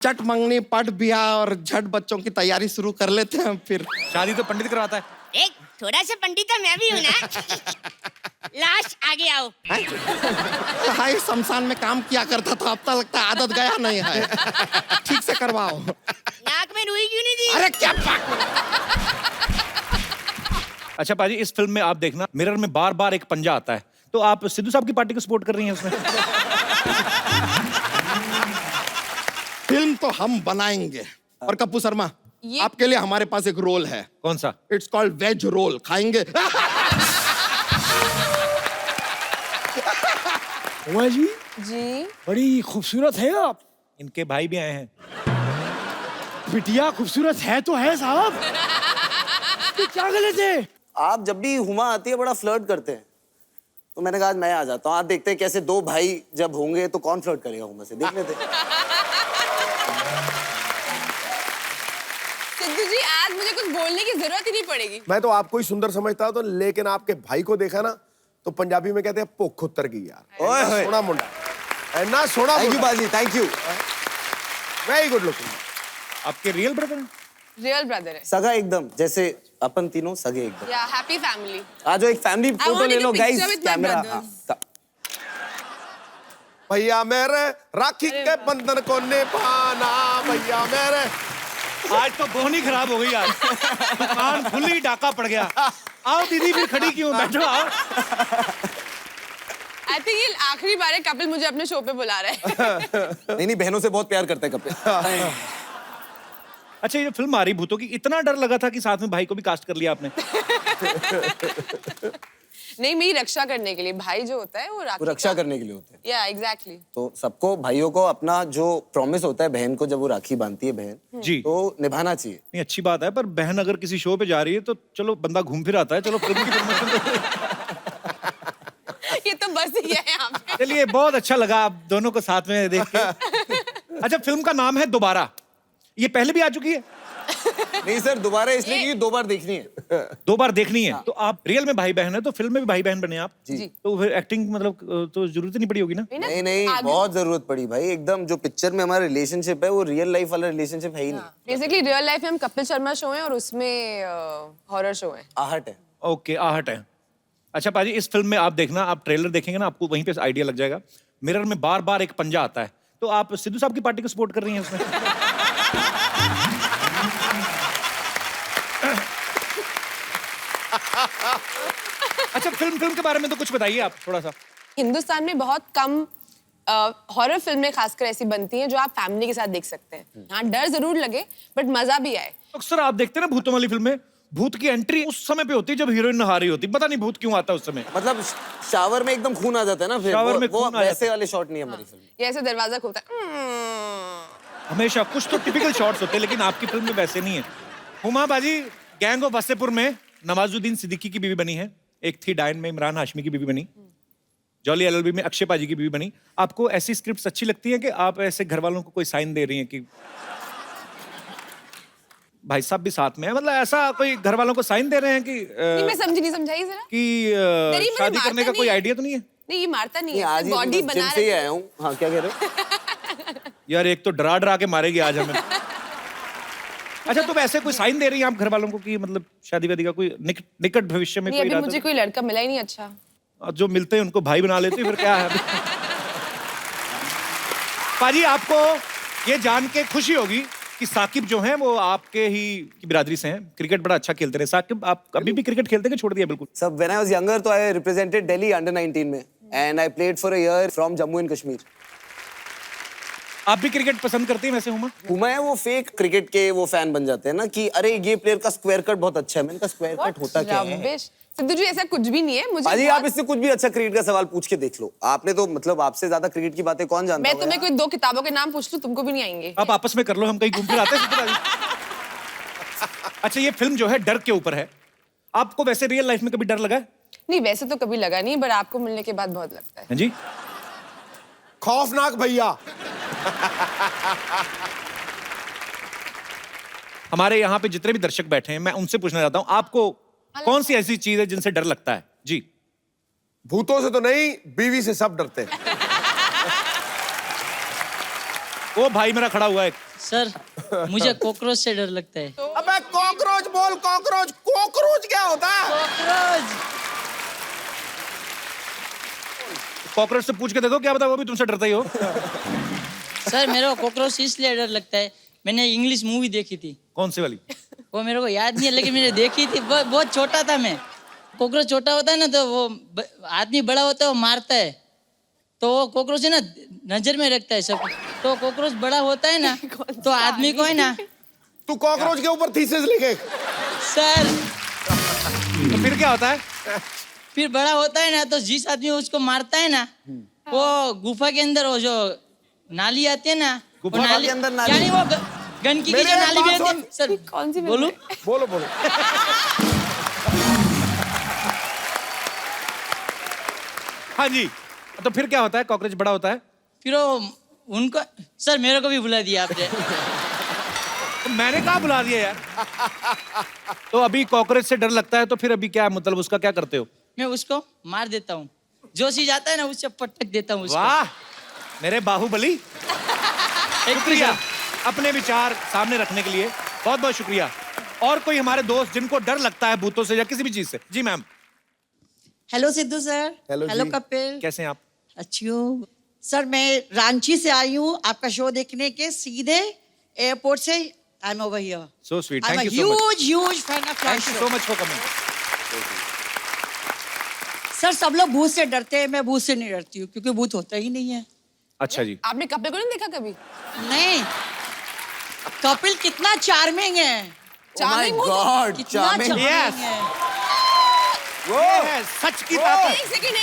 चट मंगनी पट ब्याह और झट बच्चों की तैयारी शुरू कर लेते हैं फिर। शादी तो पंडित करवाता है। एक थोड़ा सा पंडित तो मैं भी हूँ ना। लाश आगे आओ। हाय शमशान में काम किया करता था, अब तक लगता है आदत गया नहीं है। ठीक से करवाओ। नाक में रुई क्यों नहीं दी? अरे क्या बात। अच्छा पाजी, इस फिल्म में आप देखना मिरर में बार बार एक पंजा आता है, तो आप सिद्धू साहब की पार्टी को सपोर्ट कर रही हैं उसमें? फिल्म तो हम बनाएंगे। और कप्पू शर्मा, आपके लिए हमारे पास एक रोल है। कौन सा? It's called veg roll. खाएंगे? उमा जी जी बड़ी खूबसूरत है आप। इनके भाई भी आए हैं। बिटिया खूबसूरत है तो है साहब। तो क्या गलत है? आप जब भी हुमा आती है बड़ा फ्लर्ट करते हैं, तो मैंने कहा आज मैं आ जाता हूँ। आप देखते हैं कैसे दो भाई जब होंगे तो कौन फ्लर्ट करेगा हुमा से, देख लेते हैं। सिद्धू जी आज मुझे कुछ बोलने की जरूरत ही नहीं पड़ेगी। मैं तो आपको ही सुंदर समझता तो, लेकिन आपके भाई को देखा ना तो पंजाबी में कहते हैं भुख उतर गई यार। ओए होए। सोना मुंडा ना, सोना थैंक यू बाजी, thank you. Very good looking. आपके रियल ब्रदर हैं? रियल ब्रदर है। सगा एकदम, जैसे अपन तीनों सगे एकदम। या हैप्पी फैमिली। आज एक फैमिली फोटो want ले to low do guys, picture with my camera. brothers. भैया मेरे राखी के बंधन को निभाना, भैया मेरे। आज तो बोनी खराब हो गई यार। दुकान खुली, डाका पड़ गया। आओ दीदी, फिर खड़ी क्यों? बैठो आओ। आई थिंक ये आखिरी बार है कपिल मुझे अपने शो पे बुला रहा है। नहीं बहनों से बहुत प्यार करते हैं कपिल। अच्छा, ये फिल्म आ रही भूतों की, इतना डर लगा था कि साथ में भाई को भी कास्ट कर लिया आपने? नहीं, मेरी रक्षा करने के लिए। भाई जो होता है वो रक्षा करने के लिए होते हैं। या एग्जैक्टली। तो सबको भाइयों को अपना जो प्रॉमिस होता है बहन को, जब वो राखी बांधती है बहन जी, तो निभाना चाहिए। नहीं अच्छी बात है, पर बहन अगर किसी शो पे जा रही है तो चलो बंदा घूम फिर आता है। चलो फिल्म की प्रमोशन ये तो बस ही है यहाँ पे। चलिए, बहुत अच्छा लगा आप दोनों को साथ में देख के। अच्छा, फिल्म का नाम है दोबारा। ये पहले भी आ चुकी है? नहीं सर, दोबारा इसलिए क्योंकि 2 बार देखनी है। 2 बार देखनी है। तो आप रियल में भाई बहन है, तो फिल्म में भी भाई बहन बने आप। जी। तो फिर एक्टिंग मतलब तो जरूरत ही नहीं पड़ी होगी ना? नहीं बहुत जरूरत पड़ी भाई। एकदम जो पिक्चर में हमारा रिलेशनशिप है वो रियल लाइफ वाला रिलेशनशिप है ही नहीं। बेसिकली रियल लाइफ में हम कपिल शर्मा शो है और उसमें हॉरर शो है। आहट है। ओके, आहट है। अच्छा पाजी, इस फिल्म में आप देखना, आप ट्रेलर देखेंगे ना, आपको वहीं पे आइडिया लग जाएगा। मिरर में बार बार एक पंजा आता है, तो आप सिद्धू साहब की पार्टी को सपोर्ट कर रही हैं उसमें? अच्छा, फिल्म के बारे में तो कुछ बताइए आप थोड़ा सा। हिंदुस्तान में बहुत कम हॉरर फिल्में खासकर ऐसी बनती हैं जो आप फैमिली के साथ देख सकते हैं। हाँ, डर जरूर लगे बट मजा भी आए। अक्सर आप देखते हैं ना भूतों वाली फिल्में, भूत की एंट्री उस समय पे होती है जब हीरोइन नहा रही होती है। पता नहीं भूत क्यों आता है उस समय। मतलब शावर में एकदम खून आ जाता है ना, फिर शावर में वो खून आ वैसे जाता है। वाले शॉट नहीं है हमारी फिल्म। ये ऐसे दरवाजा खुलता है। हमेशा कुछ तो टिपिकल शॉट्स होते हैं, लेकिन आपकी फिल्म में वैसे नहीं है। हुमा बाजी गैंग ऑफ वासेपुर में नवाजुद्दीन सिद्दीकी की बीवी बनी है, एक थी डायन में इमरान हाशमी की बीवी बनी, जॉली एलएलबी में अक्षय पाजी की बीवी बनी। आपको ऐसी स्क्रिप्ट्स अच्छी लगती हैं कि आप ऐसे घर वालों को कोई साइन दे रही हैं कि भाई साहब भी साथ में है? मतलब ऐसा कोई घर वालों को साइन दे रहे हैं कि नहीं, मैं नहीं समझाई जरा कि मुझे शादी मारता करने का कोई नहीं है। आइडिया तो नहीं है? नहीं, ये मारता नहीं आज है, ही बॉडी जिम बना से ही रहा है। आया हूँ। हाँ, क्या कह रहे हो? यार, एक तो डरा डरा के मारेगी आज हमें। अच्छा, तो वैसे कोई साइन दे रही हैं आप घर वालों को कि मतलब शादी वादी का कोई निकट भविष्य में नहीं, कोई अभी इरादा? मुझे कोई लड़का मिला ही नहीं अच्छा। जो मिलते हैं उनको भाई बना लेते हैं, फिर क्या है? पाजी, आपको ये जान के खुशी होगी कि साकिब जो हैं वो आपके ही की बिरादरी से हैं। क्रिकेट बड़ा अच्छा खेलते रहे। साकिब, आप अभी भी क्रिकेट खेलते हैं कि छोड़ दिया बिल्कुल? सब व्हेन आई वाज यंगर तो आई रिप्रेजेंटेड दिल्ली अंडर 19 में and I played for a year from Jammu and Kashmir. आप भी क्रिकेट पसंद करते हैं वैसे हुमा? हुमा है वो फेक क्रिकेट के वो फैन बन जाते हैं ना कि अरे ये प्लेयर का स्क्वायर कट बहुत अच्छा है। मैंने कहा स्क्वायर कट होता क्या है? रबिश। सिद्धू जी ऐसा कुछ भी नहीं है। मुझे अजी आप इससे कुछ भी अच्छा क्रिकेट का सवाल पूछ के देख लो। आपने तो मतलब आपसे ज्यादा क्रिकेट की बातें कौन जानता मैं होगा तुम्हें यार? कोई 2 किताबों के नाम पूछ लूं, तुमको भी नहीं आएंगे। आप आपस में कर लो, हम कहीं घूम फिर आते हैं। अच्छा, ये फिल्म जो है डर के ऊपर है। आपको वैसे रियल लाइफ में कभी डर लगा है? नहीं, वैसे तो कभी लगा नहीं, बट आपको मिलने के बाद बहुत लगता है। हाँ जी। खौफनाक भैया। हमारे यहाँ पे जितने भी दर्शक बैठे हैं, मैं उनसे पूछना चाहता हूँ, आपको कौन सी ऐसी चीज है जिनसे डर लगता है? जी। भूतों से तो नहीं, बीवी से सब डरते हैं। वो भाई मेरा खड़ा हुआ है। सर मुझे कॉकरोच से डर लगता है। अबे कॉकरोच बोल, कॉकरोच। कॉकरोच क्या होता है? कॉकरोच। कॉकरोच से पूछ के देखो, क्या पता वो भी तुमसे डरता ही हो। सर मेरे को कॉकरोच इसलिए डर लगता है, मैंने इंग्लिश मूवी देखी थी। कौन सी वाली? वो मेरे को याद नहीं है, लेकिन मैंने देखी थी। बहुत छोटा था मैं। कॉकरोच छोटा होता है ना, तो वो आदमी बड़ा होता है, वो मारता है, तो वो कॉकरोच है ना नजर में रखता है सब। तो कॉकरोच बड़ा होता है ना, तो आदमी को है ना। तू कॉकरोच के ऊपर थीसिस लिखे। सर तो फिर क्या होता है? फिर बड़ा होता है ना, तो जिस आदमी उसको मारता है ना, वो गुफा के अंदर वो जो नाली आती है ना, वो गुफा के अंदर नाली? यानी वो गंदगी की मेरे जो नाली भी बात आती है। सर कौन सी बोलूं? बोलो बोलो। हाँ जी, तो फिर क्या होता है? कॉकरोच बड़ा होता है, फिर वो उनको, सर मेरे को भी बुला दिया आपने। तो मैंने कहा बुला दिया यार। तो अभी कॉकरोच से डर लगता है, तो फिर अभी क्या मतलब उसका क्या करते हो? मैं उसको मार देता हूँ, जो चीज आता है ना उससे पटक देता हूँ उसको। वाह मेरे बाहुबली, शुक्रिया अपने विचार सामने रखने के लिए, बहुत बहुत शुक्रिया। और कोई हमारे दोस्त जिनको डर लगता है भूतों से या किसी भी चीज से? जी ma'am. Hello Sidhu sir. Hello hello जी। कपिल। कैसे हैं आप? अच्छी हूँ सर। मैं रांची से आई हूँ आपका शो देखने के, सीधे एयरपोर्ट से। I am over here. So sweet, I am thank you so much. Huge fan of thank you so much for coming. Sir सब लोग भूत से डरते हैं, मैं भूत से नहीं डरती हूँ, क्योंकि भूत होता ही नहीं है। अच्छा जी। आपने कपिल को नहीं देखा कभी? नहीं, कपिल कितना चार्मिंग है। Charming हो तो- गॉड, कितना charming। Charming Yes. है। ये सच की बात है। एक सेकंड।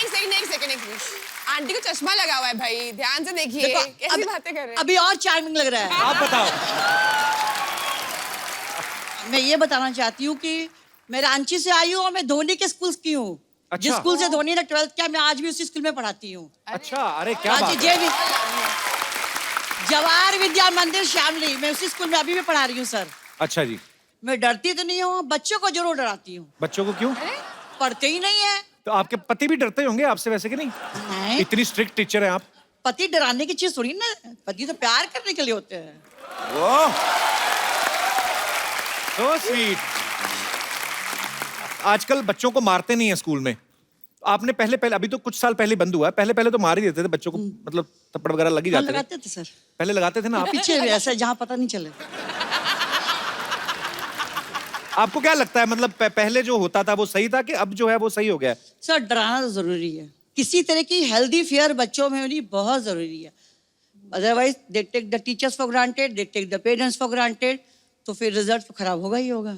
आंटी को चश्मा लगा हुआ है भाई, ध्यान से देखिए। देखो, कैसी बातें कर रहे हैं? अभी और चार्मिंग लग रहा है। आप बताओ। मैं ये बताना चाहती हूँ कि मैं रांची से आई हूँ और मैं धोनी के स्कूल की हूँ। अच्छा। जिस स्कूल से धोनी ने 12th किया, मैं आज भी उसी स्कूल में पढ़ाती हूँ। अच्छा, अरे क्या हाँ बात जी, है। जवाहर विद्या मंदिर शामली, मैं उसी स्कूल में अभी भी पढ़ा रही हूँ सर। अच्छा जी। मैं डरती तो नहीं हूँ, बच्चों को जरूर डराती हूँ। बच्चों को क्यों? पढ़ते ही नहीं है। तो आपके पति भी डरते होंगे आपसे वैसे कि नहीं? नहीं, इतनी स्ट्रिक्ट टीचर हैं आप। पति डराने की चीज थोड़ी ना, पति तो प्यार करने के लिए होते हैं। So sweet. आजकल बच्चों को मारते नहीं है स्कूल में। आपने पहले अभी तो कुछ साल पहले बंद हुआ है, पहले तो मार ही देते थे बच्चों को, मतलब थप्पड़ वगैरह लग ही हाँ, जाते थे। लगाते थे सर। पहले लगाते थे ना आप? पीछे भी ऐसा जहाँ पता नहीं चले। आपको क्या लगता है, मतलब पहले जो होता था वो सही था कि अब जो है वो सही हो गया है? सर डराना तो जरूरी है, किसी तरह की हेल्दी फियर बच्चों में होनी बहुत जरूरी है। Otherwise they take the teachers for granted, they take the parents for granted, तो फिर रिजल्ट तो खराब होगा ही होगा।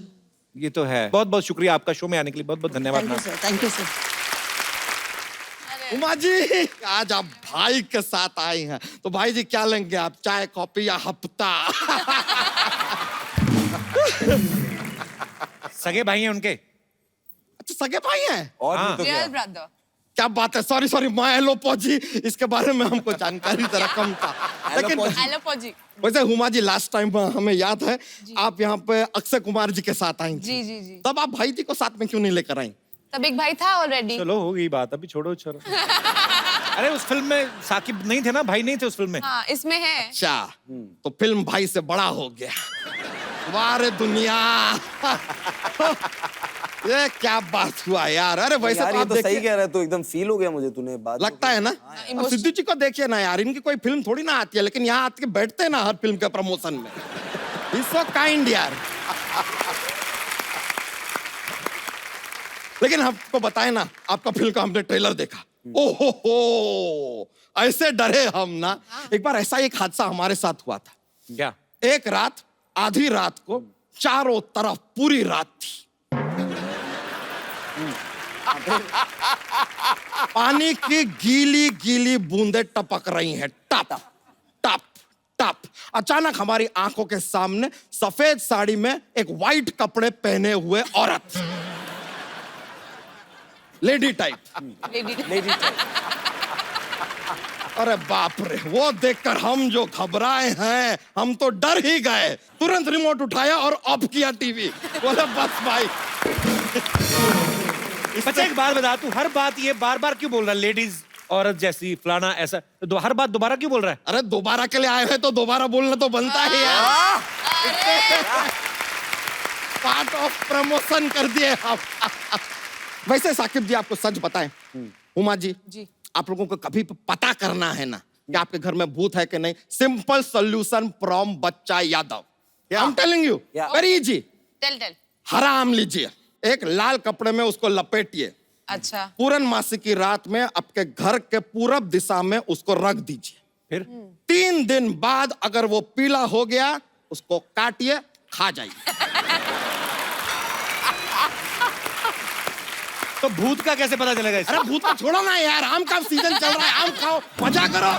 ये तो है। बहुत बहुत शुक्रिया आपका शो में आने के लिए, बहुत बहुत धन्यवाद thank you ma'am. Sir, thank you sir. Uma ji, आज आप भाई के साथ आई हैं, तो भाई जी क्या लेंगे आप, चाय कॉफी या हफ्ता? सगे भाई हैं उनके? अच्छा सगे भाई हैं? और हाँ। नहीं तो क्या? Real brother. क्या बात है, सॉरी माय एलोपो जी, इसके बारे में हमको जानकारी जरा कम था। लेकिन एलोपो जी। वैसे हुमा जी, लास्ट टाइम हमें याद है आप यहाँ पे अक्षय कुमार जी के साथ आई थी। जी। तब आप भाई जी को साथ में क्यों नहीं लेकर आई? तब एक भाई था ऑलरेडी। चलो हो गई बात, अभी छोड़ो छोड़ो। अरे उस फिल्म में साकिब नहीं थे ना, भाई नहीं थे उस फिल्म में। हाँ, इसमें है। अच्छा, तो फिल्म भाई से बड़ा हो गया। वाह रे दुनिया। ये क्या बात हुआ यार। अरे वैसे यार तो ये आप तो सही देखिए, कह रहा है, तो एकदम फील हो गया मुझे, तूने बात लगता है ना। अब सिद्धू जी को देखिए ना यार, इनकी कोई फिल्म थोड़ी ना आती है, लेकिन यहाँ आके बैठते हैं ना हर फिल्म के प्रमोशन में। He's so kind यार। लेकिन आपको बताए ना, आपका फिल्म का हमने ट्रेलर देखा, ओहो ऐसे डरे हम ना। एक बार ऐसा एक हादसा हमारे साथ हुआ था। क्या? एक रात, आधी रात को चारों तरफ पूरी रात थी, पानी की गीली गीली बूंदें टपक रही हैं, टप टप टप। अचानक हमारी आंखों के सामने सफेद साड़ी में एक वाइट कपड़े पहने हुए औरत, लेडी टाइप। अरे बाप रे, वो देखकर हम जो घबराए हैं, हम तो डर ही गए। तुरंत रिमोट उठाया और ऑफ किया टीवी। बोला बस भाई। बच्चा एक बात बता, तू हर बात ये बार बार क्यों बोल रहा है लेडीज औरत जैसी फलाना ऐसा, तो हर बात दोबारा क्यों बोल रहा है? अरे दोबारा के लिए आए हैं तो दोबारा बोलना तो बनता है यार। पार्ट ऑफ प्रमोशन कर दिए आप। वैसे साकिब जी आपको सच बताएं, उमा जी, आप लोगों को कभी पता करना है ना कि आपके घर में भूत है कि नहीं, simple solution from Bachcha Yadav. I am telling you, very easy. Tell. हरा आम लीजिए, एक लाल कपड़े में उसको लपेटिए, अच्छा। पूर्णमासी की रात में आपके घर के पूरब दिशा में उसको रख दीजिए। फिर 3 दिन बाद अगर वो पीला हो गया, उसको काटिए, खा जाइए। तो भूत का कैसे पता चलेगा इससे? अरे भूत को छोड़ो ना यार, आम का सीजन चल रहा है, आम खाओ, मजा करो।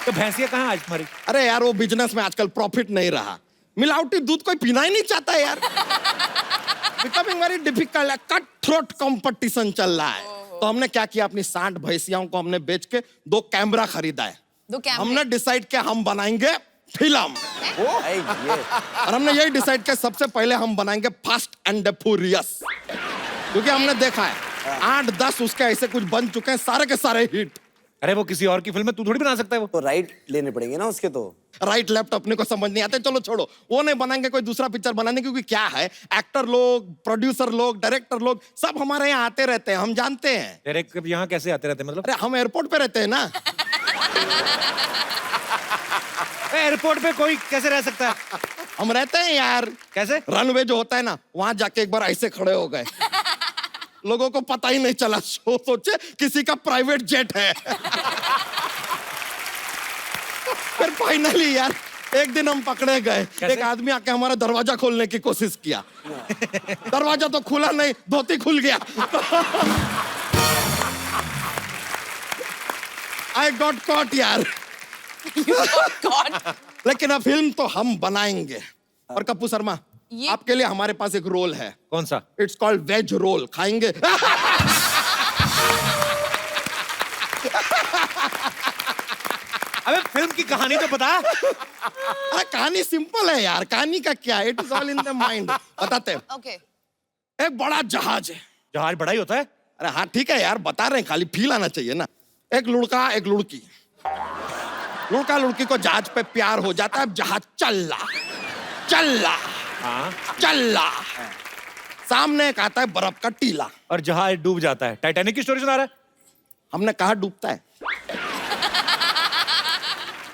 तो भैंसिया कहाँ आज तुम्हारी? अरे यार वो बिजनेस में आजकल प्रॉफिट नहीं रहा, मिलावटी दूध कोई पीना ही नहीं चाहता है यार। बिकमिंग वेरी डिफिकल्ट है, कट थ्रोट कंपटीशन चल रहा है। तो हमने क्या किया, अपनी 60 भैंसियाओं को हमने बेच के 2 कैमरा खरीदा है। 2 कैमरे? हमने डिसाइड किया हम बनाएंगे फिल्म, और हमने यही डिसाइड किया सबसे पहले हम बनाएंगे फास्ट एंड फ्यूरियस, क्योंकि हमने देखा है 8-10 उसके ऐसे कुछ बन चुके हैं, सारे के सारे हिट। अरे वो किसी और की फिल्म में तू थोड़ी बना सकता है वो। तो राइट लेने पड़ेंगे ना उसके। तो राइट लेफ्ट अपने को समझ नहीं आते, चलो छोड़ो, वो नहीं बनाएंगे, कोई दूसरा पिक्चर बनाने, क्योंकि क्या है, एक्टर लोग, प्रोड्यूसर लोग, डायरेक्टर लोग सब हमारे यहाँ आते रहते हैं, हम जानते हैं। डायरेक्टर यहाँ कैसे आते रहते हैं मतलब? अरे हम एयरपोर्ट पे रहते हैं ना। एयरपोर्ट पे कोई कैसे रह सकता है? हम रहते हैं यार। कैसे? रनवे जो होता है ना, वहां जाके एक बार ऐसे खड़े हो गए, लोगों को पता ही नहीं चला, सोचे किसी का प्राइवेट जेट है। फिर फाइनली यार एक दिन हम पकड़े गए, एक आदमी आके हमारा दरवाजा खोलने की कोशिश किया, दरवाजा तो खुला नहीं, धोती खुल गया। आई गॉट कॉट यार। लेकिन अब फिल्म तो हम बनाएंगे। और कपूर शर्मा, आपके लिए हमारे पास एक रोल है। कौन सा? इट्स कॉल्ड वेज रोल, खाएंगे? अबे फिल्म की कहानी तो बता। अरे कहानी सिंपल है यार, कहानी का क्या है, it is all in the mind. बताते हैं। ओके। एक बड़ा जहाज है। जहाज बड़ा ही होता है? अरे हाँ ठीक है यार, बता रहे हैं, खाली फील आना चाहिए ना। एक लड़का एक लड़की, लड़का लड़की को जहाज पे प्यार हो जाता है, जहाज चल रहा सामने एक आता है बर्फ का टीला, और जहाज डूब जाता है। टाइटैनिक की स्टोरी सुना रहा है? हमने कहा डूबता है,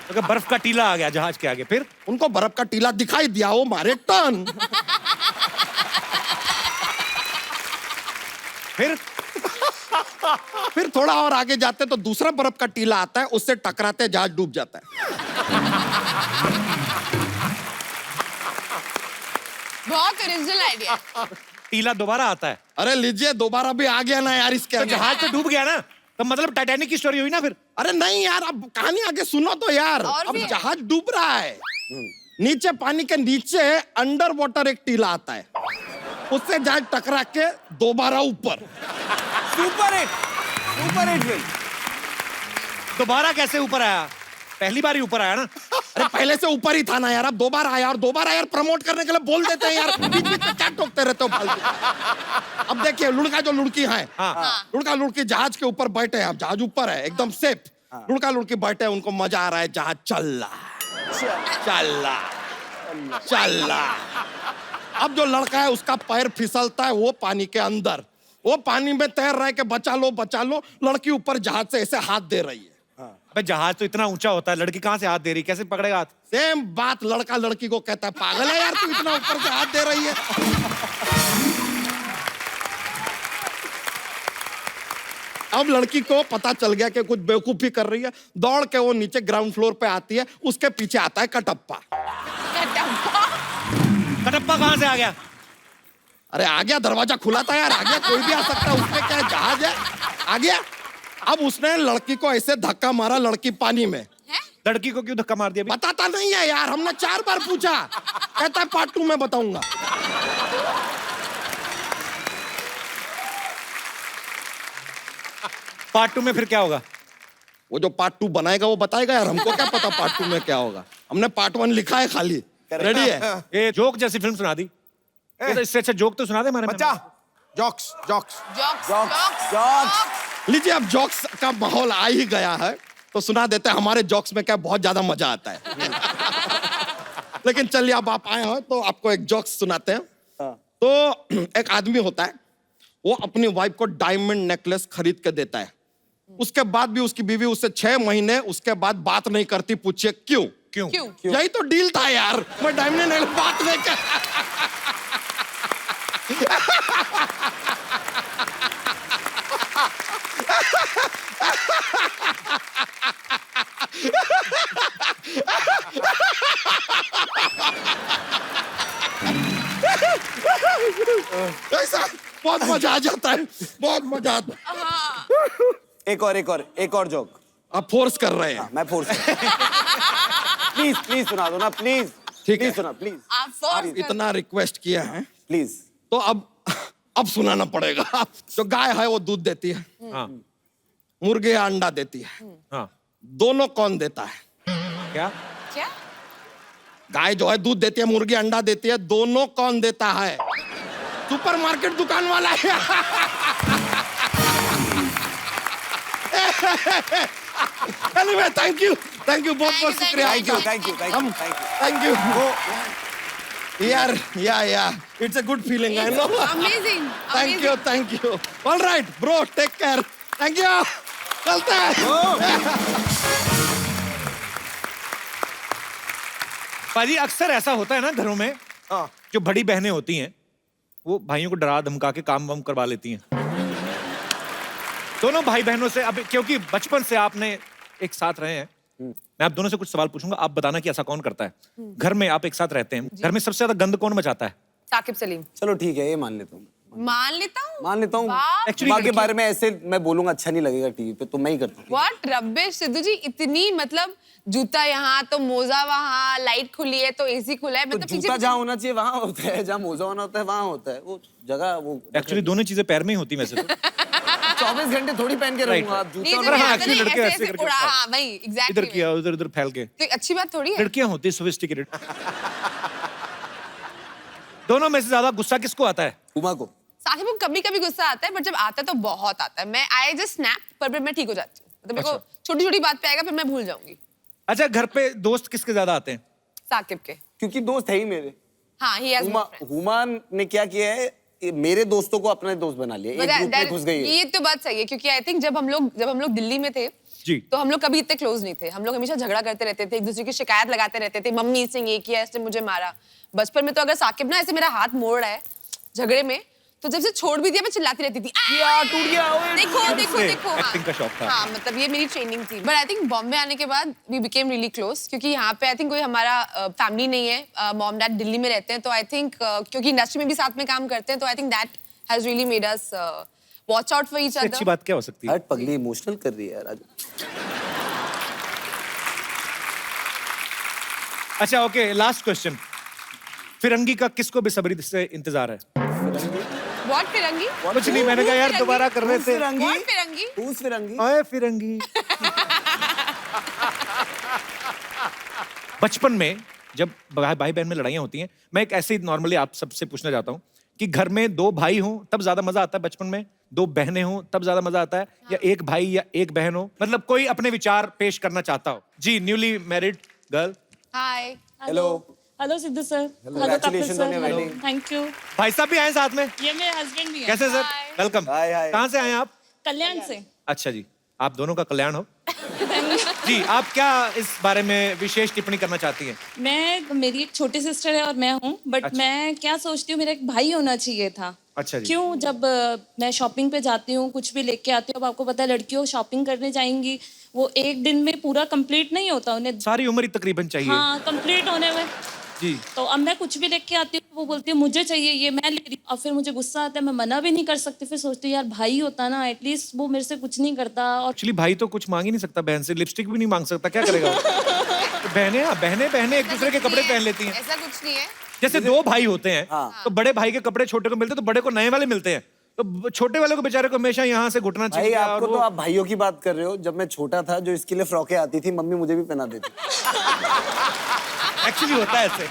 तो बर्फ का टीला आ गया जहाज के आगे, फिर उनको बर्फ का टीला दिखाई दिया, वो मारे टर्न। फिर थोड़ा और आगे जाते तो दूसरा बर्फ का टीला आता है, उससे टकराते जहाज डूब जाता है। बहुत ओरिजिनल आइडिया। टीला दोबारा आता है। अरे लीजिए, दोबारा भी आ गया ना यार इसके तो आगे। जहाज तो डूब गया ना, तो मतलब टाइटैनिक की स्टोरी हुई ना फिर? अरे नहीं यार, अब कहानी आगे सुनो तो यार। और अब भी है। जहाज डूब रहा है, नीचे पानी के नीचे अंडर वाटर एक टीला आता है, उससे जहाज टकरा के दोबारा ऊपर। Super hit film. दोबारा कैसे ऊपर आया? पहली बार ही ऊपर आया ना। अरे पहले से ऊपर ही था ना यार, अब दोबारा आया, और दोबारा यार प्रमोट करने के लिए बोल देते हैं यार, बीच बीच में क्या टोकते रहते हो फालतू। अब देखिए, लड़का जो लड़की है, लड़का लड़की जहाज के ऊपर बैठे हैं, अब जहाज ऊपर है एकदम सेफ, लड़का लड़की बैठे हैं, उनको मजा आ रहा है, जहाज चल रहा। अब जो लड़का है उसका पैर फिसलता है, वो पानी के अंदर, वो पानी में तैर रहा है कि बचा लो, लड़की ऊपर जहाज से ऐसे हाथ दे रही है। अबे जहाज तो इतना ऊंचा होता है, लड़की कहाँ से हाथ दे रही, कैसे पकड़ेगा हाथ? सेम बात लड़का लड़की को कहता है, पागल है यार तू, इतना ऊपर से हाथ दे रही है। अब लड़की को पता चल गया कि कुछ बेवकूफी कर रही है, दौड़ के वो नीचे ग्राउंड फ्लोर पे आती है, उसके पीछे आता है कटप्पा। कटप्पा कहाँ से आ गया? अरे आ गया, दरवाजा खुला था यार, आ गया, कोई भी आ सकता है, उसमें क्या है, जहाज है, आ गया। अब उसने लड़की को ऐसे धक्का मारा, लड़की पानी में। लड़की को क्यों धक्का मार दिया? बताता नहीं है यार, हमने 4 बार पूछा, कहता है पार्ट 2 में बताऊंगा। पार्ट 2 में फिर क्या होगा? वो जो पार्ट 2 बनाएगा वो बताएगा यार, हमको क्या पता पार्ट 2 में क्या होगा, हमने पार्ट 1 लिखा है खाली। रेडी है? ये जोक जैसी फिल्म सुना दी। ये तो इससे अच्छा जोक तो सुना दे हमारे Bachcha jokes jokes jokes jokes jokes लीजिए, अब जॉक्स का माहौल आ ही गया है तो सुना देते हैं हमारे जॉक्स में क्या बहुत ज्यादा मजा आता है। लेकिन चलिए, अब आप आए हो तो आपको एक जॉक्स सुनाते हैं। तो एक आदमी होता है, वो अपनी वाइफ को डायमंड नेकलेस खरीद के देता है। उसके बाद भी उसकी बीवी उससे 6 महीने उसके बाद बात नहीं करती। पूछिए क्यों? क्यों? क्यों? यही तो डील था यार, मैं डायमंड नेकलेस बात नहीं कर। ऐसा बहुत मजा आ जाता है, बहुत मजा आता है। एक और जोक। आप फोर्स कर रहे हैं। मैं फोर्स प्लीज प्लीज सुना दो ना, प्लीज। ठीक प्लीज है। सुना, प्लीज आप फोर्स इतना रिक्वेस्ट किया है प्लीज। तो अब सुनाना पड़ेगा। जो गाय है वो दूध देती है, हाँ मुर्गी अंडा देती है, हाँ। दोनों कौन देता है? क्या? क्या? गाय जो है दूध देती है, मुर्गी अंडा देती है, दोनों कौन देता है? सुपरमार्केट दुकान वाला है। Anyway, thank you, बहुत बहुत शुक्रिया। Thank you. Yeah, it's a good feeling, I know. Amazing. Thank you. All right, bro, take care. Thank you. चलते हैं। पाजी, अक्सर ऐसा होता है ना घरों में, जो बड़ी बहनें होती हैं वो भाइयों को डरा धमका के काम वाम करवा लेती हैं। दोनों भाई बहनों से, अब क्योंकि बचपन से आपने एक साथ रहे हैं, मैं आप दोनों से कुछ सवाल पूछूंगा, आप बताना कि ऐसा कौन करता है। घर में आप एक साथ रहते हैं, घर में सबसे ज्यादा गंद कौन मचाता है? साकिब सलीम। चलो ठीक है, ये मान लेता हूँ। मान लेता हूँ। माँ के लड़की- बारे में ऐसे मैं बोलूंगा अच्छा नहीं लगेगा टीवी पे, तो मैं ही करता हूँ। व्हाट रबिश सिद्धू जी, इतनी मतलब जूता यहाँ तो मोजा वहाँ, लाइट खुली है तो एसी खुला है, तो मतलब जूता जहाँ होना चाहिए वहाँ होता है, जहाँ मोजा होना होता है वहाँ होता है। वो जगह वो एक्चुअली दोनों चीजें पैर में ही होती वैसे तो। 24 घंटे थोड़ी पहन के रहूंगा। आप नहीं, जूता जब हाँ, यहाँ actually से लड़के ऐसे ऐसे करके उड़ा, उठाते हैं। हाँ वही इधर एग्जैक्टली। किया उधर उधर फैल के। तो एक अच्छी बात थोड़ी है। लड़कियां होती सोफिस्टिकेटेड। दोनों में से ज्यादा गुस्सा किसको आता है? उमा को। साकिब को कभी कभी गुस्सा आता है, बट जब आता है तो बहुत आता है। मैं आई जस्ट स्नैप, पर फिर मैं ठीक हो जाती हूँ। मतलब मेरे को छोटी छोटी बात पे आएगा, फिर मैं भूल जाऊंगी। अच्छा, घर पे दोस्त किसके ज्यादा आते हैं? साकिब के। क्योंकि दोस्त है ही मेरे। हाँ, ही हैज हुमा ने क्या किया है, ये मेरे दोस्तों को अपना दोस्त बना लिया, एक ग्रुप में घुस गई है। ये तो बात सही है, क्योंकि आई थिंक जब हम लोग दिल्ली में थे जी। तो हम लोग कभी इतने क्लोज नहीं थे। हम लोग हमेशा झगड़ा करते रहते थे, एक दूसरे की शिकायत लगाते रहते थे, मम्मी इसने ये किया, इसने मुझे मारा। बचपन में तो अगर साकिब ना ऐसे मेरा हाथ मोड़ रहा है झगड़े में, तो जब से छोड़ भी दिया मैं चिल्लाती रहती थी, टूट गया, ओए, देखो हाँ। एक्टिंग का शौक था। हाँ, मतलब ये मेरी ट्रेनिंग थी। बट आई थिंक बॉम्बे आने के बाद वी बिकेम रियली क्लोज, क्योंकि यहाँ पे आई थिंक कोई हमारा फैमिली नहीं है। मॉम डैड दिल्ली में रहते हैं, तो आई थिंक क्योंकि इंडस्ट्री में भी साथ में काम करते हैं, तो I think that has really made us watch out for each अच्छी अदर। बात क्या हो सकती है? हट पगली, इमोशनल कर रही है यार आज। अच्छा ओके, लास्ट क्वेश्चन। फिरंगी का किसको बेसब्री से इंतजार है? व्हाट फिरंगी? कुछ नहीं, मैंने कहा यार दोबारा कर रहे थे। What Firangi? Who's फिरंगी? ओए फिरंगी। बचपन में जब भाई बहन में लड़ाइयाँ होती हैं, मैं एक ऐसे ही नॉर्मली आप सबसे पूछना चाहता हूँ कि घर में 2 भाई हों तब ज्यादा मजा आता है बचपन में, 2 बहनें हों तब ज्यादा मजा आता है, या एक भाई या एक बहन हो? मतलब कोई अपने विचार पेश करना चाहता हो। जी, newly married girl. Hi. Hello. Hello Sidhu sir. Congratulations on your wedding. Thank you. भाई साहब भी आए साथ में? ये मेरे हस्बैंड भी हैं। कैसे sir? Hi. Welcome. Hi, hi. कहाँ से आए आप? कल्याण से। अच्छा जी, आप दोनों का कल्याण हो। जी, आप क्या इस बारे में विशेष टिप्पणी करना चाहती हैं? मेरी एक छोटी सिस्टर है और मैं हूँ, बट अच्छा। मैं क्या सोचती हूँ, मेरा एक भाई होना चाहिए था। अच्छा जी। क्यों? जब मैं शॉपिंग पे जाती हूँ, कुछ भी लेके आती हूँ, अब आपको पता है लड़कियों शॉपिंग करने जाएंगी, वो एक दिन में पूरा कंप्लीट नहीं होता उन्हें। सारी उम्र ही तकरीबन चाहिए। हाँ, कंप्लीट होने में। जी। तो अब मैं कुछ भी लेके आती हूँ, वो बोलती है मुझे चाहिए ये, मैं ले रही हूँ। और फिर मुझे गुस्सा आता है, मैं मना भी नहीं कर सकती। फिर सोचती हूँ यार भाई होता ना, एटलीस्ट वो मेरे से कुछ नहीं करता। और एक्चुअली भाई तो कुछ मांग ही नहीं सकता बहन से, लिपस्टिक भी नहीं मांग सकता, क्या करेगा वो? तो बहनें एक दूसरे के कपड़े पहन लेती हैं। ऐसा कुछ नहीं है। जैसे 2 भाई होते हैं हाँ। तो बड़े भाई के कपड़े छोटे को मिलते हैं, तो बड़े को नए वाले मिलते हैं, तो छोटे वाले को बेचारे को हमेशा यहाँ से घुटना भाई चाहिए। आपको और तो आप भाइयों की बात कर रहे हो। जब मैं छोटा था, जो इसके लिए फ्रॉकें आती थी, मम्मी मुझे भी पहना देती। एक्चुअली होता है ऐसे।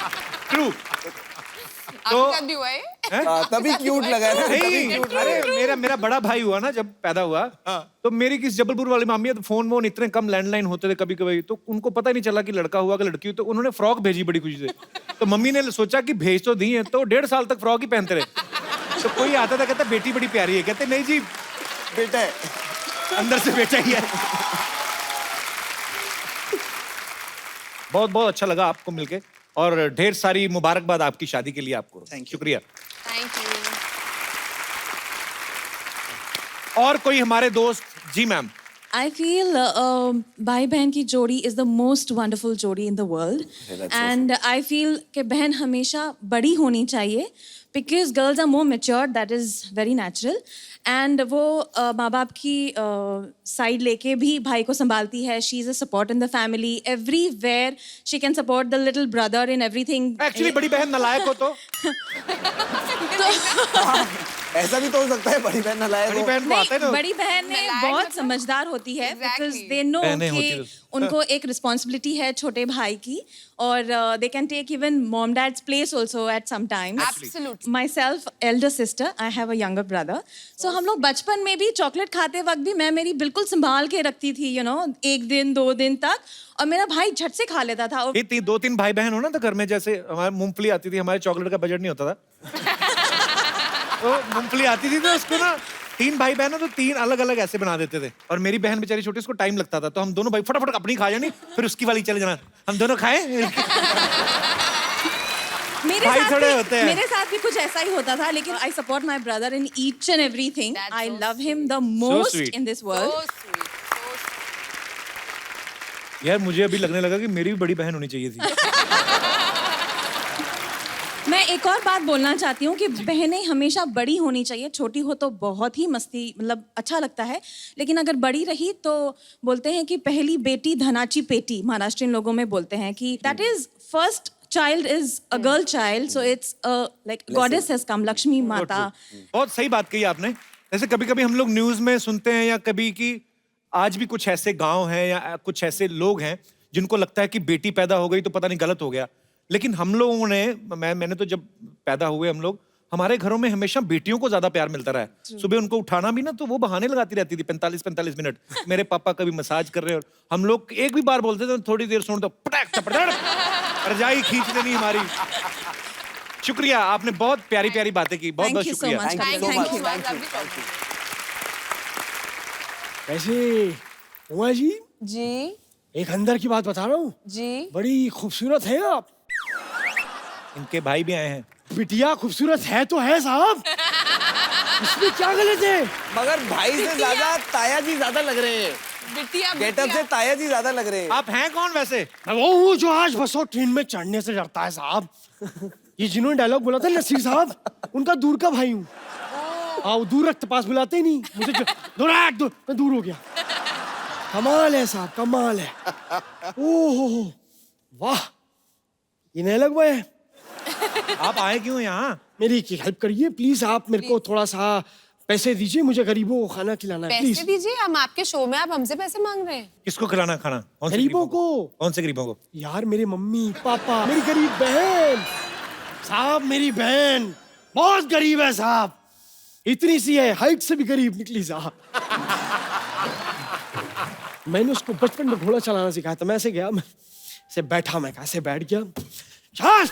ट्रू। आपके साथ भी हुआ है? तभी क्यूट लगा ना, तभी नहीं, cute अरे लगा। मेरा बड़ा भाई हुआ ना, जब पैदा हुआ तो मेरी किस जबलपुर वाली मामी है, तो फोन वोन इतने कम लैंडलाइन होते थे कभी कभी, तो उनको पता नहीं चला कि लड़का हुआ कि लड़की हुई, तो उन्होंने फ्रॉक भेजी बड़ी खुशी से। तो मम्मी ने सोचा कि भेज तो दी है, तो 1.5 साल तक फ्रॉक ही पहनते रहे। तो कोई आता था कहता बेटी बड़ी प्यारी है, कहते नहीं जी बेटा है। अंदर से बेटा ही है। बहुत बहुत अच्छा लगा आपको मिलके, और ढेर सारी मुबारकबाद आपकी शादी के लिए आपको। शुक्रिया। Thank you. और कोई हमारे दोस्त? जी मैम। I feel भाई बहन की जोड़ी is the most wonderful जोड़ी in the world, and I feel कि बहन हमेशा बड़ी होनी चाहिए, because girls are more mature, that is very natural, and वो माँ बाप की साइड लेके भी भाई को संभालती है. She is a support in the family, everywhere she can support the little brother in everything. Actually बड़ी बहन नालायक हो तो ऐसा भी तो हो सकता है, बड़ी बहन नालायक बड़ी हो। बहन को आता है ना। बड़ी बहन ने नालायक बहुत मतलब? समझदार होती है, because Exactly. they know बहनें होती कि हैं। उनको एक रिस्पॉन्सिबिलिटी है छोटे भाई की, और they can take even mom dad's place also at some times. Absolutely. Myself, elder sister, I have a younger brother. So हम लोग बचपन में भी चॉकलेट खाते वक्त भी मैं मेरी बिल्कुल संभाल के रखती थी, you know, 1 दिन 2 दिन तक, और मेरा भाई झट से खा लेता था. और ये 2-3 भाई बहन हो ना, तो घर में जैसे हमारे मूंगफली आती थी, हमारे चॉकलेट का बजट नहीं होता था। तो मूंगफली आती थी तो उसको ना 3 भाई बहन हो तो 3 अलग अलग ऐसे बना देते थे, और मेरी बहन बेचारी छोटी, उसको टाइम लगता था, तो हम दोनों भाई फटाफट अपनी खा जानी, फिर उसकी वाली चले जाना, हम दोनों खाए। भाई थोड़े होते हैं। मेरे साथ भी कुछ ऐसा ही होता था, लेकिन I support my brother in each and everything. That's I so love him the most sweet. in this world. So sweet, so sweet. यार मुझे अभी लगने लगा कि मेरी भी बड़ी बहन होनी चाहिए थी। मैं एक और बात बोलना चाहती हूँ कि बहनें हमेशा बड़ी होनी चाहिए. छोटी हो तो बहुत ही मस्ती, मतलब अच्छा लगता है, लेकिन अगर बड़ी रही तो बोलते हैं कि पहली बेटी धनाची पेटी, महाराष्ट्रियन लोगों में बोलते हैं कि that is first child is a girl child, so it's like goddess has come, Lakshmi माता. बहुत सही बात कही आपने. जैसे कभी कभी हम लोग न्यूज में सुनते हैं या कभी कि आज भी कुछ ऐसे गांव हैं या कुछ ऐसे लोग हैं जिनको लगता है कि बेटी पैदा हो गई तो पता नहीं गलत हो गया, लेकिन हम लोगों ने मैंने तो जब पैदा हुए हम लोग, हमारे घरों में हमेशा बेटियों को ज्यादा प्यार मिलता रहा है. सुबह उनको उठाना भी ना तो वो बहाने लगाती रहती थी 45-45 मिनट. मेरे पापा कभी मसाज कर रहे हैं, हम लोग एक भी बार बोलते थे थोड़ी देर सुन तो पटक चपड़ रजाई खींच देनी हमारी. शुक्रिया, आपने बहुत प्यारी प्यारी बातें की. बहुत बहुत Thank you so शुक्रिया. much. Thank you so Thank much. you. Thank you. Thank you. वैसे उमा जी, जी एक अंदर की बात बता रहा हूँ, जी बड़ी खूबसूरत है आप. इनके भाई भी आए हैं. बिटिया खूबसूरत है तो है साहब, इसमें क्या गलत है? मगर भाई से ज्यादा ताया जी ज्यादा लग रहे हैं. बिटिया गेटअप से ताया जी ज्यादा लग रहे हैं. आप हैं कौन वैसे? मैं वो हूँ जो आज बसों ट्रेन में चढ़ने से डरता है साहब. ये जिन्होंने डायलॉग बोला था नसीर साहब, उनका दूर का भाई हूँ. आओ दूर रक्त पास बुलाते ही नहीं मुझे. मैं दूर हो गया. कमाल है साहब, कमाल है. ओहो वाह, ये नया लग है. आप आए क्यों यहाँ? मेरी एक हेल्प करिए प्लीज. आप मेरे को थोड़ा सा पैसे दीजिए, मुझे गरीबों को खाना खिलाना है पैसे प्लीज. दीजिए. हम आपके शो में, आप हमसे पैसे मांग रहे हैं? किसको खिलाना खाना? कौन से गरीबों को. कौन से गरीबों को? यार मेरे मम्मी पापा, मेरी गरीब बहन साहब. मेरी बहन बहुत गरीब है साहब, इतनी सी है, हाइट से भी गरीब निकली साहब. मैंने उसको बचपन में घोड़ा चलाना सिखाया था. मैं ऐसे गया, मैं ऐसे बैठा, मैं ऐसे बैठ गया. शाबाश.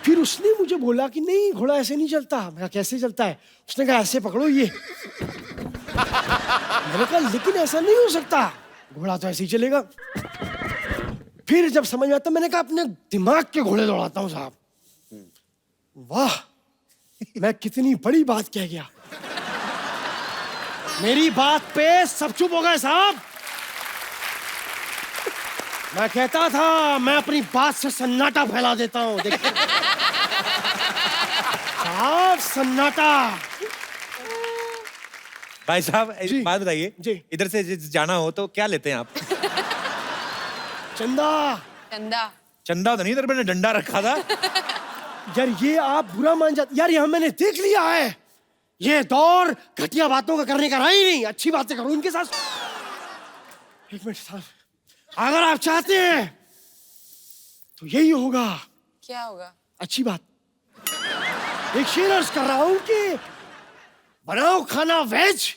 फिर उसने मुझे बोला कि नहीं घोड़ा ऐसे नहीं चलता. मैं कहा कैसे चलता है? उसने कहा ऐसे पकड़ो ये. मैंने कहा लेकिन ऐसा नहीं हो सकता, घोड़ा तो ऐसे ही चलेगा. फिर जब समझ में आता, मैंने कहा अपने दिमाग के घोड़े दौड़ाता हूँ साहब. वाह, मैं कितनी बड़ी बात कह गया. मेरी बात पे सब चुप हो गए साहब. मैं कहता था मैं अपनी बात से सन्नाटा फैला देता हूँ. देखिए साहब, सन्नाटा. भाई साहब जी। एक बात बताइए, जी। इधर से जाना हो तो क्या लेते हैं आप? चंदा. चंदा. चंदा तो नहीं, इधर मैंने डंडा रखा था. यार ये आप बुरा मान जाते. यार यहाँ मैंने देख लिया है, ये दौर घटिया बातों का करने का रहा ही नहीं. अच्छी बातें करो इनके साथ. एक मिनट साहब, अगर आप चाहते हैं तो यही होगा. क्या होगा? अच्छी बात। एक शेर अर्ज कर रहा हूं कि बनाओ खाना वेज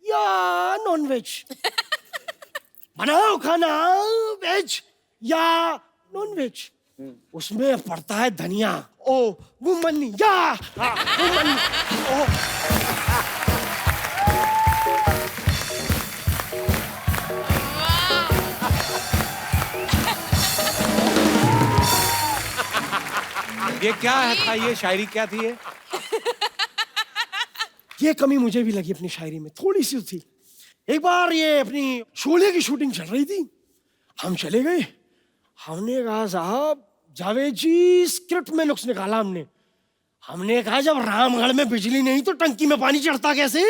या नॉन वेज। बनाओ खाना वेज या नॉन वेज। उसमें पड़ता है धनिया। ओ वुमन या वुमन। ओ ये क्या था, ये शायरी क्या थी ये कमी मुझे भी लगी अपनी शायरी में, थोड़ी सी थी। एक बार ये अपनी शोले की शूटिंग चल रही थी, हम चले गए। हमने कहा साहब जावेद जी स्क्रिप्ट में नुक्स निकाला हमने। हमने कहा जब रामगढ़ में बिजली नहीं तो टंकी में पानी चढ़ता कैसे?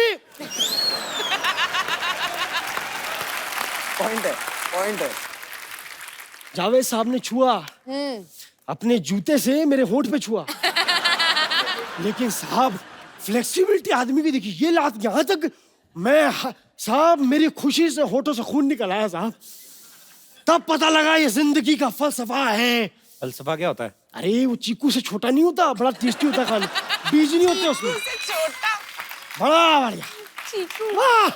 पॉइंट है। जावेद साहब ने छुआ, अपने जूते से मेरे होंठ पे छुआ। लेकिन साहब फ्लेक्सिबिलिटी आदमी की देखी, ये लात यहां तक साहब मेरी खुशी से होठों से खून निकल आया साहब। तब पता लगा ये जिंदगी का फलसफा है। फलसफा क्या होता है? अरे वो चीकू से छोटा नहीं होता, बड़ा टेस्टी होता खाने, बीज नहीं होते उसमें। छोटा बड़ा बढ़िया चीकू। वाह!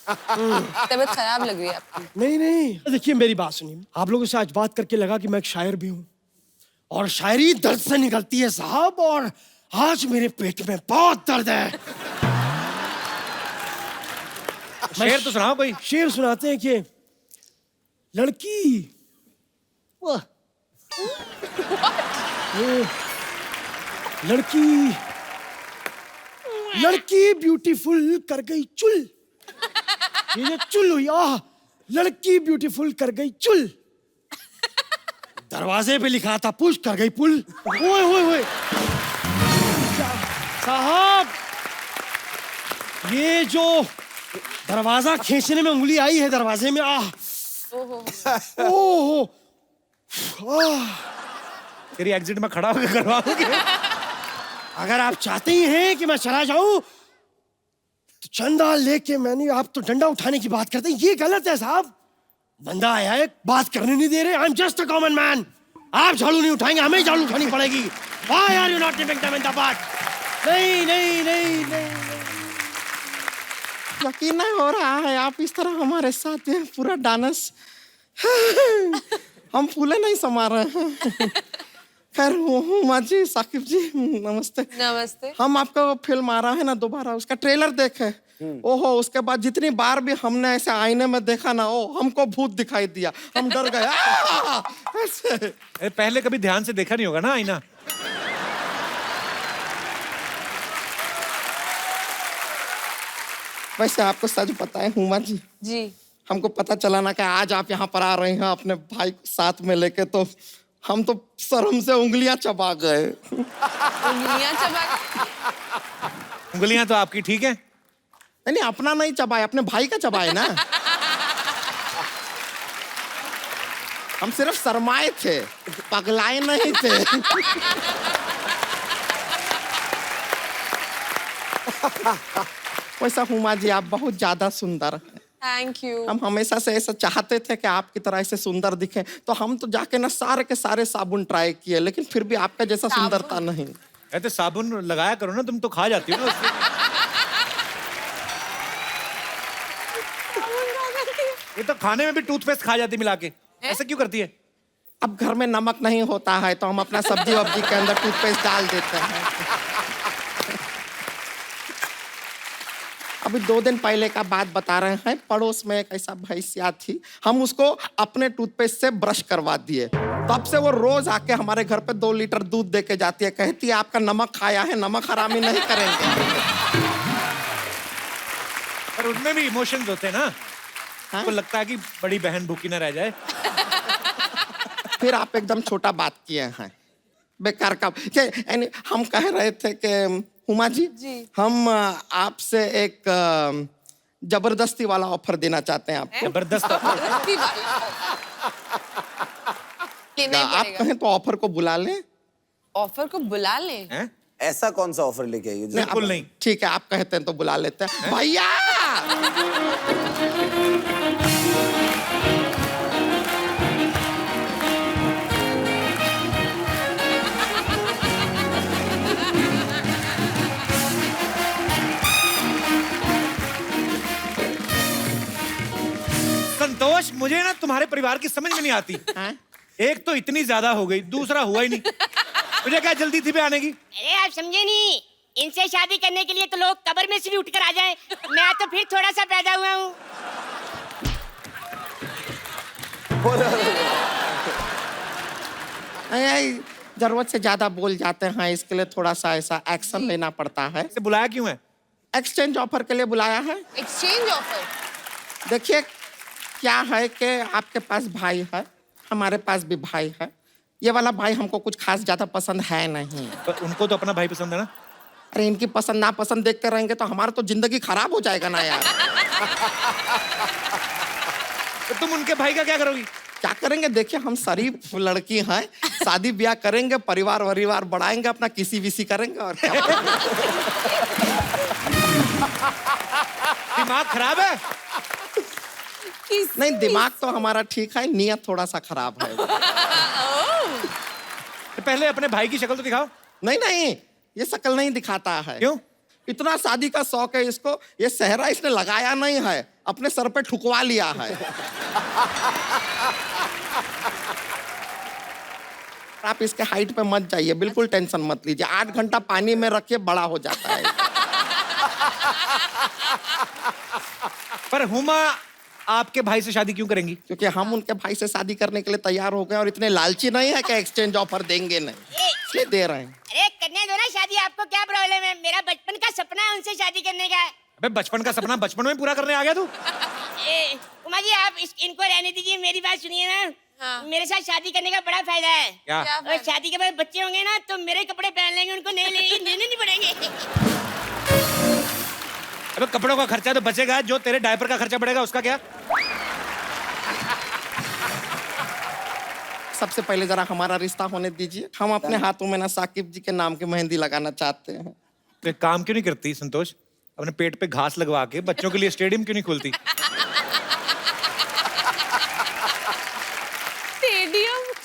तबीयत खराब लग रही है आपकी। नहीं देखिए मेरी बात सुनिए। आप लोगों से आज बात करके लगा कि मैं एक शायर भी हूँ और शायरी दर्द से निकलती है साहब। और आज मेरे पेट में बहुत दर्द है। शेर तो सुनाओ कोई। शेर सुनाते हैं कि लड़की वाह ये लड़की ब्यूटीफुल कर गई चुल। ये जो चुल हुई, लड़की ब्यूटीफुल कर गई चुल। दरवाजे पे लिखा था पुश कर गई पुल। ओए साहब ये जो दरवाजा खींचने में उंगली आई है दरवाजे में, ओहो तेरी एग्जिट में खड़ा होकर करवा दोगे? अगर आप चाहते ही हैं कि मैं चला जाऊं तो चंदा लेके मैंने, आप तो डंडा उठाने की बात करते हैं, ये गलत है साहब। बंदा आया है, बात करने नहीं दे रहे। I am just a common man. आप झाड़ू नहीं उठाएंगे, हमें झाड़ू उठानी पड़ेगी। Why are you not giving them in the butt? नहीं। यकीन नहीं हो रहा है आप इस तरह हमारे साथ हैं, पूरा डांस हम फूले नहीं समा रहे हैं। खैर हुमा जी, साकिब जी नमस्ते। नमस्ते। हम आपका फिल्म आ रहा है ना दोबारा, उसका ट्रेलर देखे। ओहो, उसके बाद जितनी बार भी हमने ऐसे आईने में देखा ना, हमको भूत दिखाई दिया, हम डर गए। ऐसे पहले कभी ध्यान से देखा नहीं होगा ना आईना। वैसे आपको सच पता है हुमा जी, हमको पता चला ना कि आज आप यहाँ पर आ रहे हैं अपने भाई को साथ में लेके, तो हम तो शर्म से उंगलियां चबा गए। उंगलियां तो आपकी ठीक है। नहीं अपना नहीं चबाए, अपने भाई का चबाए ना। हम सिर्फ शर्माए थे, पगलाए नहीं थे। वैसा हुमा जी आप बहुत ज्यादा सुंदर हैं। Thank you. हम हमेशा से ऐसा चाहते थे कि आपकी तरह ऐसे सुंदर दिखे, तो हम तो जाके ना सारे के सारे साबुन ट्राई किए, लेकिन फिर भी आपका जैसा सुंदरता नहीं। ऐसे साबुन लगाया करो ना, तुम तो खा जाती हो ना उससे। ये तो खाने में भी टूथपेस्ट खा जाती मिला के, ऐसे क्यों करती है? अब घर में नमक नहीं होता है तो हम अपना सब्जी वब्जी के अंदर टूथपेस्ट डाल देते हैं। अभी 2 दिन पहले का बात बता रहे हैं, पड़ोस में एक ऐसा भैंसिया थी, हम उसको अपने टूथपेस्ट से ब्रश करवा दिए। तब से वो रोज आके हमारे घर पे 2 लीटर दूध दे के जाती है, कहती है आपका नमक खाया है, नमक हरामी नहीं करेंगे। पर उनमें भी इमोशंस होते हैं ना, आपको लगता है कि बड़ी बहन भूखी ना रह जाए। फिर आप एकदम छोटा बात किए हैं, बेकार का। हम कह रहे थे कि हुमा जी, हम आपसे एक जबरदस्ती वाला ऑफर देना चाहते हैं आपको। जबरदस्त आप कहें तो ऑफर को बुला लें। ऑफर को बुला लें? ऐसा कौन सा ऑफर लेके आई? बिल्कुल नहीं। ठीक है, आप कहते हैं तो बुला लेते हैं। भैया संतोष, मुझे ना तुम्हारे परिवार की समझ में नहीं आती। एक तो इतनी ज्यादा हो गई, दूसरा हुआ ही नहीं। मुझे क्या जल्दी थी पे आने की? अरे आप समझे नहीं, इनसे शादी करने के लिए तो लोग कब्र में से भी उठकर आ जाए। मैं तो फिर थोड़ा सा पैदा हुआ हूँ। जरूरत से ज्यादा बोल जाते हैं, इसके लिए थोड़ा सा ऐसा एक्शन लेना पड़ता है। इसे बुलाया क्यों है? एक्सचेंज ऑफर के लिए बुलाया है। Exchange offer? देखिए क्या है कि आपके पास भाई है, हमारे पास भी भाई है। ये वाला भाई हमको कुछ खास ज्यादा पसंद है नहीं। पर उनको तो अपना भाई पसंद है ना। अरे इनकी पसंद नापसंद देखते रहेंगे तो हमारा तो जिंदगी खराब हो जाएगा ना यार। तो तुम उनके भाई का क्या करोगी? क्या करेंगे, देखिए हम शरीफ लड़की हैं, शादी ब्याह करेंगे, परिवार वरिवार बढ़ाएंगे, अपना किसी विसी करेंगे और क्या। दिमाग खराब है? नहीं, दिमाग तो हमारा ठीक है, नियत थोड़ा सा खराब है। तो पहले अपने भाई की शक्ल तो दिखाओ। नहीं नहीं, ये शक्ल नहीं दिखाता है। क्यों? इतना शादी का शौक है इसको, ये सेहरा इसने लगाया नहीं है, अपने सर पे ठुकवा लिया है। आप इसके हाइट पे मत जाइए, बिल्कुल टेंशन मत लीजिए। 8 घंटा पानी में रखिए, बड़ा हो जाता है। पर हुमा आपके भाई से शादी क्यों करेंगी? क्योंकि हम उनके भाई से शादी करने के लिए तैयार हो गए और इतने लालची नहीं है कि एक्सचेंज ऑफर देंगे नहीं, इसलिए दे रहे हैं। अरे करने दो ना शादी, आपको क्या प्रॉब्लम है? मेरा बचपन का सपना है उनसे शादी करने का। अबे बचपन का सपना बचपन में पूरा करने आ गया तू? उमा जी आप इनको रहने दीजिए, मेरी बात सुनिए ना। हाँ। मेरे साथ शादी करने का बड़ा फायदा है। क्या? और शादी के बाद बच्चे होंगे ना तो मेरे कपड़े पहन लेंगे, उनको लेने नहीं पड़ेंगे। अबे कपड़ों का खर्चा तो बचेगा, जो तेरे डायपर का खर्चा बढ़ेगा उसका क्या? सबसे पहले जरा हमारा रिश्ता होने दीजिए। हम अपने हाथों में ना साकिब जी के नाम की मेहंदी लगाना चाहते हैं। तो एक काम क्यों नहीं करती संतोष, अपने पेट पे घास लगवा के बच्चों के लिए स्टेडियम क्यों नहीं खोलती?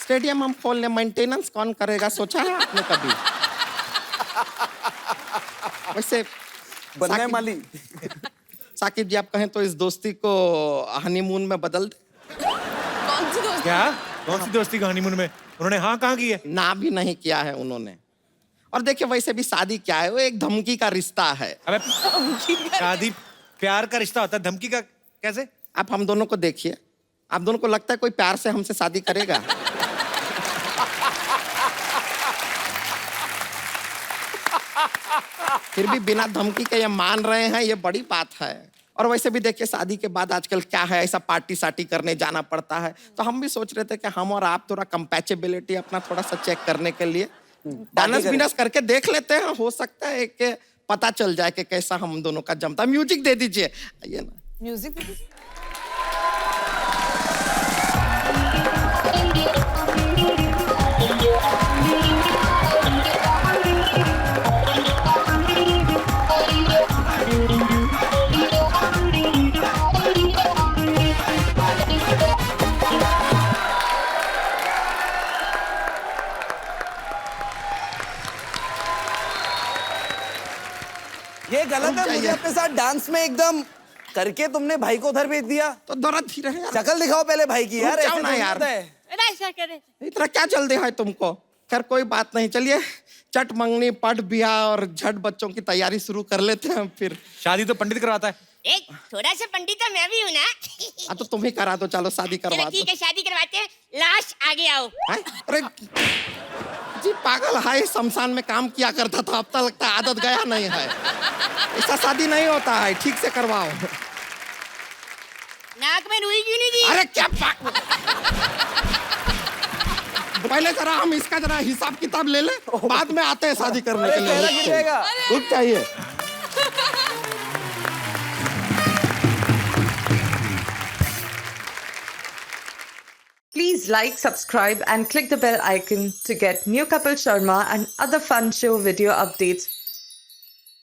स्टेडियम हम खोल ले, मेंटेनेंस कौन करेगा, सोचा है आपने कभी? वैसे बनने वाली। साकिब जी आप कहें तो इस दोस्ती को हनीमून में बदल दे। कौन सी दोस्ती? क्या? कौन सी दोस्ती का हनीमून में? उन्होंने हाँ कहाँ की है? ना भी नहीं किया है उन्होंने। और देखिए वैसे भी शादी क्या है, वो एक धमकी का रिश्ता है। अबे शादी प्यार का रिश्ता होता है, धमकी का कैसे? आप हम दोनों को देखिए, आप दोनों को लगता है कोई प्यार से हमसे शादी करेगा? फिर भी बिना धमकी के ये मान रहे हैं, ये बड़ी बात है। और वैसे भी देखिए शादी के बाद आजकल क्या है, ऐसा पार्टी सार्टी करने जाना पड़ता है। तो हम भी सोच रहे थे कि हम और आप थोड़ा कंपैचेबिलिटी अपना थोड़ा सा चेक करने के लिए डांस बिनस करके देख लेते हैं। हो सकता है कि पता चल जाए कि कैसा हम दोनों का जमता। म्यूजिक दे दीजिए, आइए ना। म्यूजिक? ये गलत है, मुझे अपने साथ डांस में एकदम करके तुमने भाई को उधर भेज दिया। तो दौरा धीरे है यार, शक्ल दिखाओ पहले भाई की यार। रुक ऐसे जाओ ना थोड़ी यार। होता है। ऐसा करे। इतना क्या जल्दी है तुमको? खैर कोई बात नहीं, चलिए चट मंगनी पट ब्याह और झट बच्चों की तैयारी शुरू कर लेते हैं। फिर शादी तो पंडित करवाता है। एक थोड़ा सा पंडित तो मैं भी हूँ ना। तो तुम ही करा दो, चलो शादी करवा चलो दो। ठीक है, शादी करवाते हैं। लाश आगे आओ। हैं? अरे जी पागल है, शमशान में काम किया करता था, अब तक लगता है आदत गया नहीं है। ऐसा शादी नहीं होता है, ठीक से करवाओ। नाक में रुई क्यों नहीं दी? अरे क्या पहले जरा हम इसका जरा हिसाब किताब ले ले, बाद में आते हैं शादी करने के चेहरा लिए। गिरेगा। रुक जाइए। Please like, subscribe and click the bell icon to get new Kapil Sharma and other fun show video updates